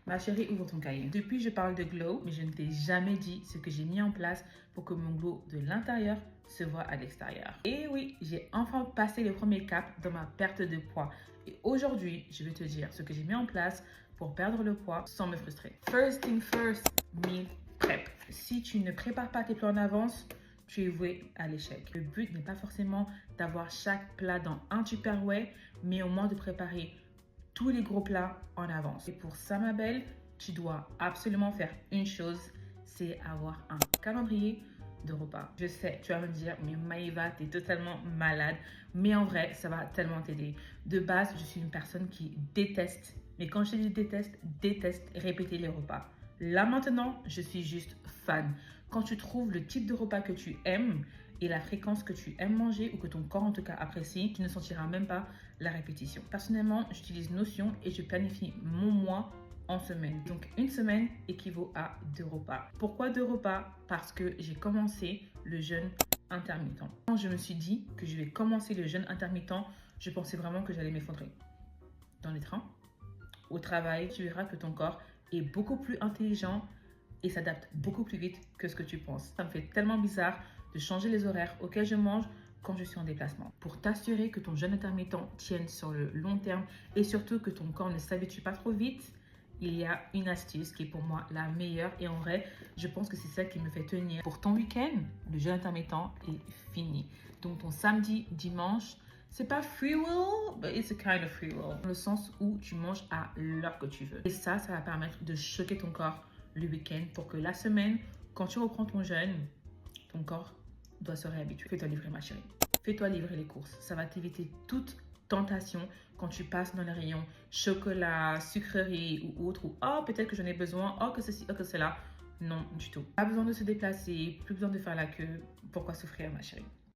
Ma chérie, ouvre ton cahier. Depuis, je parle de glow, mais je ne t'ai jamais dit ce que j'ai mis en place pour que mon glow de l'intérieur se voit à l'extérieur. Et oui, j'ai enfin passé le premier cap dans ma perte de poids. Et aujourd'hui, je vais te dire ce que j'ai mis en place pour perdre le poids sans me frustrer. First thing first, meal prep. Si tu ne prépares pas tes plans en avance, tu es voué à l'échec. Le but n'est pas forcément d'avoir chaque plat dans un Tupperware, mais au moins de préparer tous les gros plats en avance. Et pour ça, ma belle, tu dois absolument faire une chose, c'est avoir un calendrier de repas. Je sais, tu vas me dire, mais Maïva, t'es totalement malade. Mais en vrai, ça va tellement t'aider. De base, je suis une personne qui déteste, mais quand je dis déteste répéter les repas. Là maintenant, je suis juste fan. Quand tu trouves le type de repas que tu aimes et la fréquence que tu aimes manger ou que ton corps en tout cas apprécie, tu ne sentiras même pas la répétition. Personnellement, j'utilise Notion et je planifie mon mois en semaine. Donc une semaine équivaut à 2 repas. Pourquoi 2 repas? Parce que j'ai commencé le jeûne intermittent. Quand je me suis dit que je vais commencer le jeûne intermittent, je pensais vraiment que j'allais m'effondrer. Dans les trains, au travail, tu verras que ton corps est beaucoup plus intelligent et s'adapte beaucoup plus vite que ce que tu penses. Ça me fait tellement bizarre de changer les horaires auxquels je mange quand je suis en déplacement. Pour t'assurer que ton jeûne intermittent tienne sur le long terme et surtout que ton corps ne s'habitue pas trop vite, il y a une astuce qui est pour moi la meilleure et en vrai, je pense que c'est celle qui me fait tenir. Pour ton week-end, le jeûne intermittent est fini. Donc ton samedi, dimanche, c'est pas free will, but it's a kind of free will. Dans le sens où tu manges à l'heure que tu veux. Et ça va permettre de choquer ton corps le week-end pour que la semaine, quand tu reprends ton jeûne, ton corps doit se réhabituer. Fais-toi livrer, ma chérie. Fais-toi livrer les courses. Ça va t'éviter toute tentation quand tu passes dans les rayons chocolat, sucrerie ou autre. Ou oh, peut-être que j'en ai besoin. Oh, que ceci, oh, que cela. Non, du tout. Pas besoin de se déplacer, plus besoin de faire la queue. Pourquoi souffrir, ma chérie?